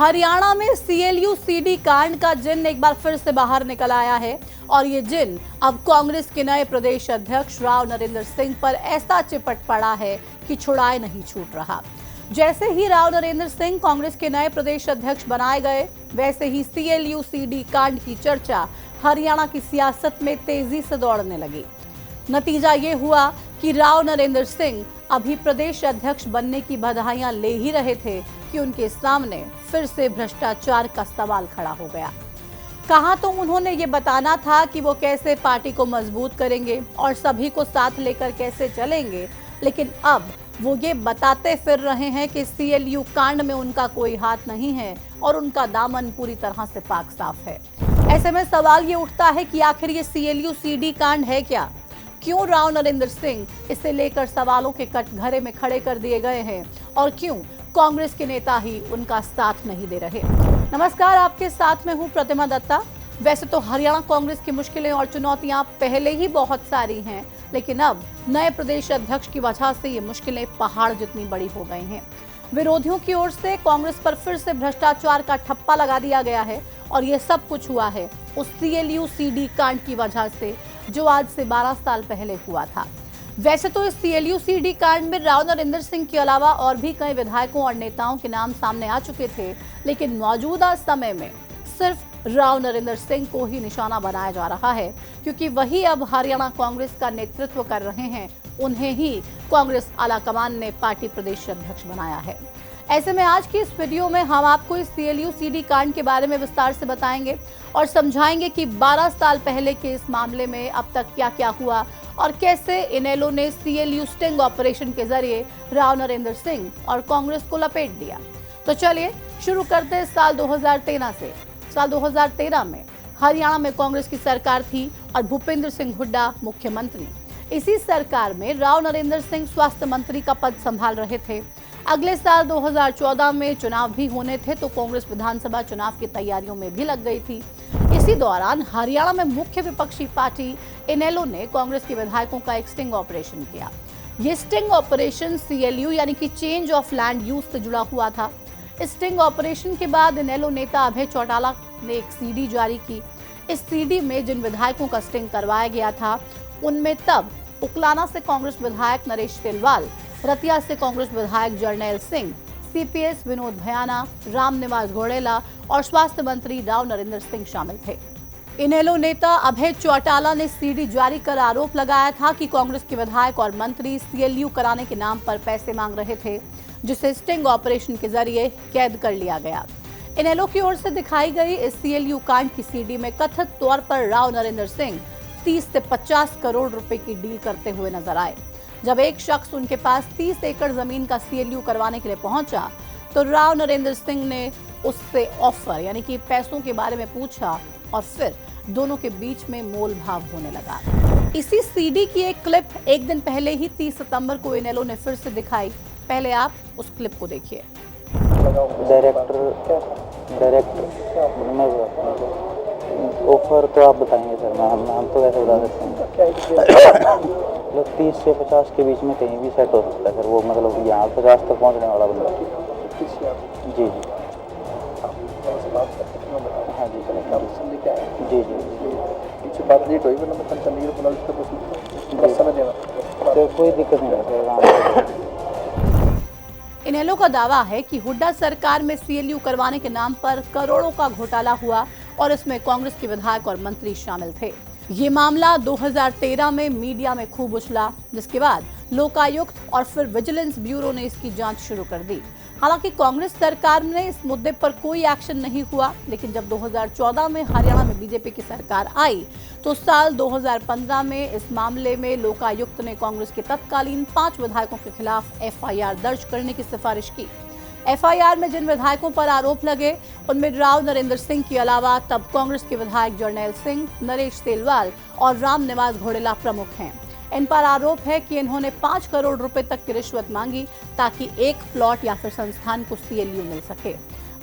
हरियाणा में CLU CD कांड का जिन एक बार फिर से बाहर निकल आया है और ये जिन अब कांग्रेस के नए प्रदेश अध्यक्ष राव नरेंद्र सिंह पर ऐसा चिपट पड़ा है कि छुड़ाए नहीं छूट रहा। जैसे ही राव नरेंद्र सिंह कांग्रेस के नए प्रदेश अध्यक्ष बनाए गए, वैसे ही सीएलयू सीडी कांड की चर्चा हरियाणा की सियासत में तेजी से दौड़ने लगी। नतीजा ये हुआ कि राव नरेंद्र सिंह अभी प्रदेश अध्यक्ष बनने की बधाइयां ले ही रहे थे कि उनके सामने फिर से भ्रष्टाचार का सवाल खड़ा हो गया। कहा तो उन्होंने ये बताना था कि वो कैसे पार्टी को मजबूत करेंगे और सभी को साथ लेकर कैसे चलेंगे, लेकिन अब वो ये बताते फिर रहे हैं कि सीएलयू कांड में उनका कोई हाथ नहीं है और उनका दामन पूरी तरह से पाक साफ है। ऐसे में सवाल ये उठता है कि आखिर ये सीएलयू सीडी कांड है क्या? क्यों राव नरेंद्र सिंह इसे लेकर सवालों के कटघरे में खड़े कर दिए गए हैं और क्यों कांग्रेस के नेता ही उनका साथ नहीं दे रहे? नमस्कार, आपके साथ में हूं प्रतिमा दत्ता। वैसे तो हरियाणा कांग्रेस की मुश्किलें और चुनौतियां पहले ही बहुत सारी हैं, लेकिन अब नए प्रदेश अध्यक्ष की वजह से ये मुश्किलें पहाड़ जितनी बड़ी हो गई हैं। विरोधियों की ओर से कांग्रेस पर फिर से भ्रष्टाचार का ठप्पा लगा दिया गया है और ये सब कुछ हुआ है उस सीएलयू सीडी कांड की वजह से, जो आज से 12 साल पहले हुआ था। वैसे तो इस सीएलयू सीडी कांड में राव नरेंद्र सिंह के अलावा और भी कई विधायकों और नेताओं के नाम सामने आ चुके थे, लेकिन मौजूदा समय में सिर्फ राव नरेंद्र सिंह को ही निशाना बनाया जा रहा है, क्योंकि वही अब हरियाणा कांग्रेस का नेतृत्व कर रहे हैं। उन्हें ही कांग्रेस आलाकमान ने पार्टी प्रदेश अध्यक्ष बनाया है। ऐसे में आज की इस वीडियो में हम आपको इस सीएलयू सीडी कांड के बारे में विस्तार से बताएंगे और समझाएंगे कि 12 साल पहले के इस मामले में अब तक क्या क्या हुआ और कैसे इनेलो ने सीएलयू स्टिंग ऑपरेशन के जरिए राव नरेंद्र सिंह और कांग्रेस को लपेट दिया। तो चलिए शुरू करते हैं साल 2013 से। साल 2013 में हरियाणा में कांग्रेस की सरकार थी और भूपेंद्र सिंह हुड्डा मुख्यमंत्री। इसी सरकार में राव नरेंद्र सिंह स्वास्थ्य मंत्री का पद संभाल रहे थे। अगले साल 2014 में चुनाव भी होने थे, तो कांग्रेस विधानसभा चुनाव की तैयारियों में भी लग गई थी। इसी दौरान हरियाणा में मुख्य विपक्षी पार्टी इनेलो ने कांग्रेस के विधायकों का एक स्टिंग ऑपरेशन किया। ये स्टिंग ऑपरेशन सीएलयू यानी कि चेंज ऑफ लैंड यूज से जुड़ा हुआ था। इस स्टिंग ऑपरेशन के बाद इनेलो नेता अभय चौटाला ने एक सीडी जारी की। इस सीडी में जिन विधायकों का स्टिंग करवाया गया था, उनमें तब उकलाना से कांग्रेस विधायक नरेश तेलवाल, रतिया से कांग्रेस विधायक जर्नैल सिंह, सीपीएस विनोद भयाना, रामनिवास घोड़ेला और स्वास्थ्य मंत्री राव नरेंद्र सिंह शामिल थे। इनेलो नेता अभय चौटाला ने सीडी जारी कर आरोप लगाया था कि कांग्रेस के विधायक और मंत्री सीएलयू कराने के नाम पर पैसे मांग रहे थे, जिसे स्टिंग ऑपरेशन के जरिए कैद कर लिया गया। इनेलो की ओर से दिखाई गई इस सीएलयू कांड की सीडी में कथित तौर पर राव नरेंद्र सिंह 30 से 50 करोड़ रुपए की डील करते हुए नजर आए। जब एक शख्स उनके पास 30 एकड़ जमीन का सीएलयू करवाने के लिए पहुंचा, तो राव नरेंद्र सिंह ने उससे ऑफर यानी कि पैसों के बारे में पूछा और फिर दोनों के बीच में मोल भाव होने लगा। इसी सीडी की एक क्लिप एक दिन पहले ही 30 सितंबर को इनेलो ने फिर से दिखाई। पहले आप उस क्लिप को देखिए। ऑफर तो आप बताएंगे सर, हम तो वैसे बता सकते हैं मतलब 30 से 50 के बीच में कहीं भी सेट हो सकता है सर। वो मतलब यहाँ 50 तक पहुँचने वाला बंदा। जी जी हाँ जी जी जी बात लेट हुई, तो कोई दिक्कत नहीं है सर। इनेलो का दावा है कि हुड्डा सरकार में सीएलयू करवाने के नाम पर करोड़ों का घोटाला हुआ और इसमें कांग्रेस के विधायक और मंत्री शामिल थे। ये मामला 2013 में मीडिया में खूब उछला, जिसके बाद लोकायुक्त और फिर विजिलेंस ब्यूरो ने इसकी जांच शुरू कर दी। हालांकि कांग्रेस सरकार में इस मुद्दे पर कोई एक्शन नहीं हुआ, लेकिन जब 2014 में हरियाणा में बीजेपी की सरकार आई, तो साल 2015 में इस मामले में लोकायुक्त ने कांग्रेस के तत्कालीन 5 विधायकों के खिलाफ एफआईआर दर्ज करने की सिफारिश की। एफआईआर में जिन विधायकों पर आरोप लगे, उनमें राव नरेंद्र सिंह के अलावा तब कांग्रेस के विधायक जर्नैल सिंह, नरेश तेलवाल और रामनिवास घोड़ेला प्रमुख हैं। इन पर आरोप है कि इन्होंने 5 करोड़ रुपए तक की रिश्वत मांगी ताकि एक प्लॉट या फिर संस्थान को सीएलयू मिल सके।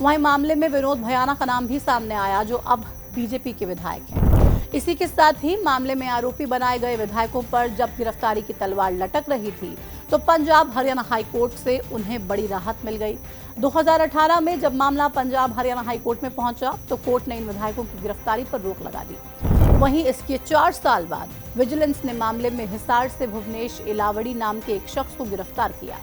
वहीं मामले में विनोद भयाना का नाम भी सामने आया, जो अब बीजेपी के विधायक हैं। इसी के साथ ही मामले में आरोपी बनाए गए विधायकों पर जब गिरफ्तारी की तलवार लटक रही थी, तो पंजाब हरियाणा हाई कोर्ट से उन्हें बड़ी राहत मिल गई। 2018 में जब मामला पंजाब हरियाणा हाई कोर्ट में पहुंचा तो कोर्ट ने इन विधायकों की गिरफ्तारी पर रोक लगा दी। वहीं इसके 4 साल बाद विजिलेंस ने मामले में हिसार से भुवनेश इलावड़ी नाम के एक शख्स को गिरफ्तार किया।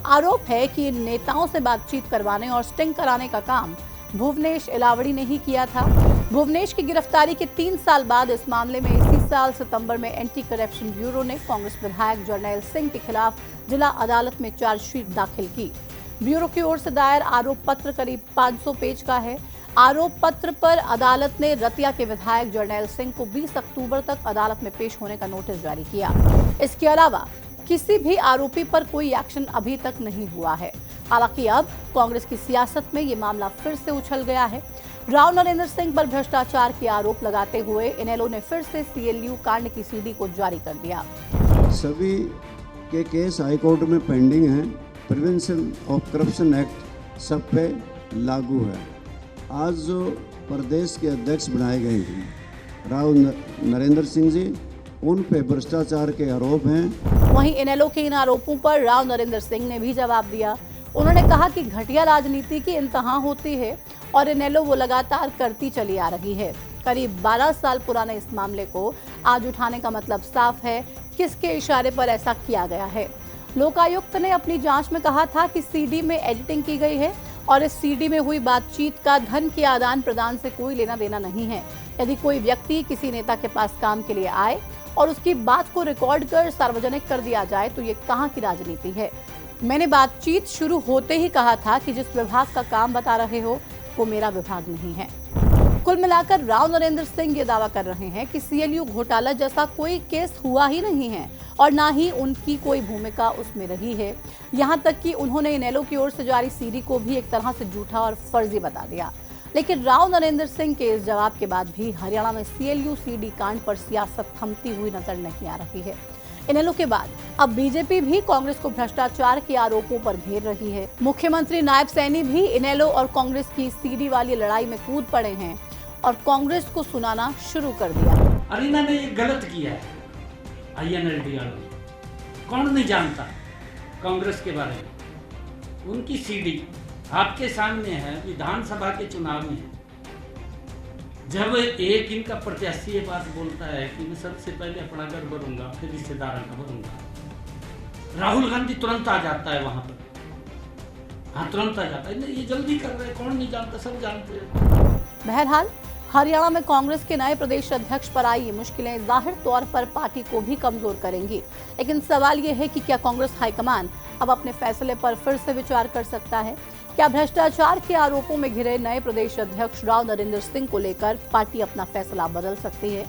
आरोप है कि इन नेताओं से बातचीत करवाने और स्टिंग कराने का काम भुवनेश इलावड़ी ने ही किया था। भुवनेश की गिरफ्तारी के 3 साल बाद इस मामले में इसी साल सितंबर में एंटी करप्शन ब्यूरो ने कांग्रेस विधायक जर्नैल सिंह के खिलाफ जिला अदालत में चार्जशीट दाखिल की। ब्यूरो की ओर से दायर आरोप पत्र करीब 500 पेज का है। आरोप पत्र पर अदालत ने रतिया के विधायक जर्नैल सिंह को 20 अक्टूबर तक अदालत में पेश होने का नोटिस जारी किया। इसके अलावा किसी भी आरोपी पर कोई एक्शन अभी तक नहीं हुआ है। हालांकि अब कांग्रेस की सियासत में ये मामला फिर से उछल गया है। राव नरेंद्र सिंह पर भ्रष्टाचार के आरोप लगाते हुए इनेलो ने फिर से सीएलयू कांड की सीडी को जारी कर दिया। सभी के केस हाईकोर्ट में पेंडिंग हैं। प्रिवेंशन ऑफ करप्शन एक्ट सब पे लागू है। आज जो प्रदेश के अध्यक्ष बनाए गए हैं राव नरेंद्र सिंह जी, उन पे भ्रष्टाचार के आरोप हैं। वहीं इनेलो के इन आरोपों पर राव नरेंद्र सिंह ने भी जवाब दिया। उन्होंने कहा कि घटिया राजनीति की इंतहा होती है और इनेलो वो लगातार करती चली आ रही है। करीब 12 साल पुराने इस मामले को आज उठाने का मतलब साफ है किसके इशारे पर ऐसा किया गया है। लोकायुक्त ने अपनी जांच में कहा था कि सीडी में एडिटिंग की गई है और इस सीडी में हुई बातचीत का धन के आदान प्रदान से कोई लेना देना नहीं है। यदि कोई व्यक्ति किसी नेता के पास काम के लिए आए और उसकी बात को रिकॉर्ड कर सार्वजनिक कर दिया जाए तो ये कहाँ की राजनीति है। मैंने बातचीत शुरू होते ही कहा था कि जिस विभाग का काम बता रहे हो वो मेरा विभाग नहीं है। कुल मिलाकर राव नरेंद्र सिंह ये दावा कर रहे हैं कि सीएलयू घोटाला जैसा कोई केस हुआ ही नहीं है और ना ही उनकी कोई भूमिका उसमें रही है। यहाँ तक कि उन्होंने इनेलो की ओर से जारी सीडी को भी एक तरह से झूठा और फर्जी बता दिया। लेकिन राव नरेंद्र सिंह के इस जवाब के बाद भी हरियाणा में सीएलयू सीडी कांड पर सियासत थमती हुई नजर नहीं आ रही है। इनेलो के बाद अब बीजेपी भी कांग्रेस को भ्रष्टाचार के आरोपों पर घेर रही है। मुख्यमंत्री नायब सैनी भी इनेलो और कांग्रेस की सीडी वाली लड़ाई में कूद पड़े हैं और कांग्रेस को सुनाना शुरू कर दिया। अरीना ने ये गलत किया है। INLD वालों, कौन नहीं जानता कांग्रेस के बारे में। उनकी सीडी आपके सामने है, विधानसभा के चुनाव में है। जब एक इनका प्रत्याशी ये बात बोलता है कि मैं सबसे पहले अपना घर भरूंगा फिर रिश्तेदारों का भरूंगा, राहुल गांधी तुरंत आ जाता है वहां पर। हाँ, तुरंत आ जाता है। ये जल्दी कर रहे हैं, कौन नहीं जानता, सब जानते हैं। बहरहाल हरियाणा में कांग्रेस के नए प्रदेश अध्यक्ष पर आई ये मुश्किलें जाहिर तौर पर पार्टी को भी कमजोर करेंगी। लेकिन सवाल ये है कि क्या कांग्रेस हाईकमान अब अपने फैसले पर फिर से विचार कर सकता है? क्या भ्रष्टाचार के आरोपों में घिरे नए प्रदेश अध्यक्ष राव नरेंद्र सिंह को लेकर पार्टी अपना फैसला बदल सकती है?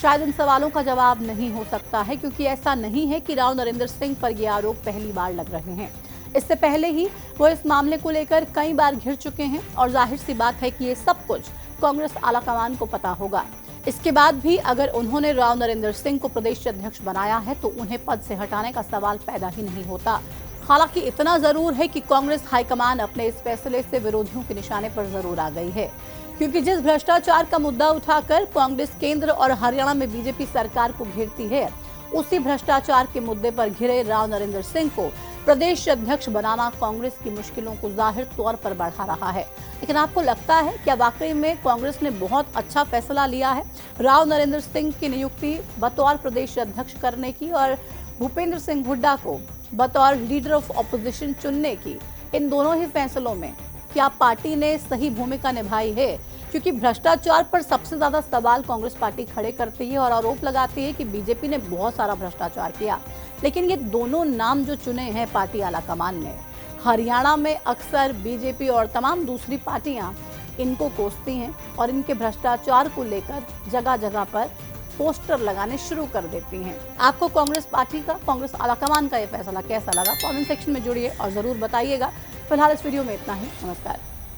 शायद इन सवालों का जवाब नहीं हो सकता है, क्योंकि ऐसा नहीं है कि राव नरेंद्र सिंह पर ये आरोप पहली बार लग रहे हैं। इससे पहले ही वो इस मामले को लेकर कई बार घिर चुके हैं और जाहिर सी बात है कि ये सब कुछ कांग्रेस आलाकमान को पता होगा। इसके बाद भी अगर उन्होंने राव नरेंद्र सिंह को प्रदेश अध्यक्ष बनाया है तो उन्हें पद से हटाने का सवाल पैदा ही नहीं होता। हालांकि इतना जरूर है कि कांग्रेस हाईकमान अपने इस फैसले से विरोधियों के निशाने पर जरूर आ गई है, क्योंकि जिस भ्रष्टाचार का मुद्दा उठाकर कांग्रेस केंद्र और हरियाणा में बीजेपी सरकार को घेरती है, उसी भ्रष्टाचार के मुद्दे पर घिरे राव नरेंद्र सिंह को प्रदेश अध्यक्ष बनाना कांग्रेस की मुश्किलों को जाहिर तौर पर बढ़ा रहा है। लेकिन आपको लगता है क्या वाकई में कांग्रेस ने बहुत अच्छा फैसला लिया है राव नरेंद्र सिंह की नियुक्ति बतौर प्रदेश अध्यक्ष करने की और भूपेंद्र सिंह हुड्डा को बतौर लीडर ऑफ ऑपोजिशन चुनने की? इन दोनों ही फैसलों में क्या पार्टी ने सही भूमिका निभाई है? क्योंकि भ्रष्टाचार पर सबसे ज्यादा सवाल कांग्रेस पार्टी खड़े करती है और आरोप लगाती है कि बीजेपी ने बहुत सारा भ्रष्टाचार किया। लेकिन ये दोनों नाम जो चुने हैं पार्टी आलाकमान ने, हरियाणा में अक्सर बीजेपी और तमाम दूसरी पार्टियां इनको कोसती हैं और इनके भ्रष्टाचार को लेकर जगह जगह पर पोस्टर लगाने शुरू कर देती हैं। आपको कांग्रेस पार्टी का, कांग्रेस आलाकमान का ये फैसला कैसा लगा? कमेंट सेक्शन में जुड़िए और जरूर बताइएगा। फिलहाल इस वीडियो में इतना ही। नमस्कार।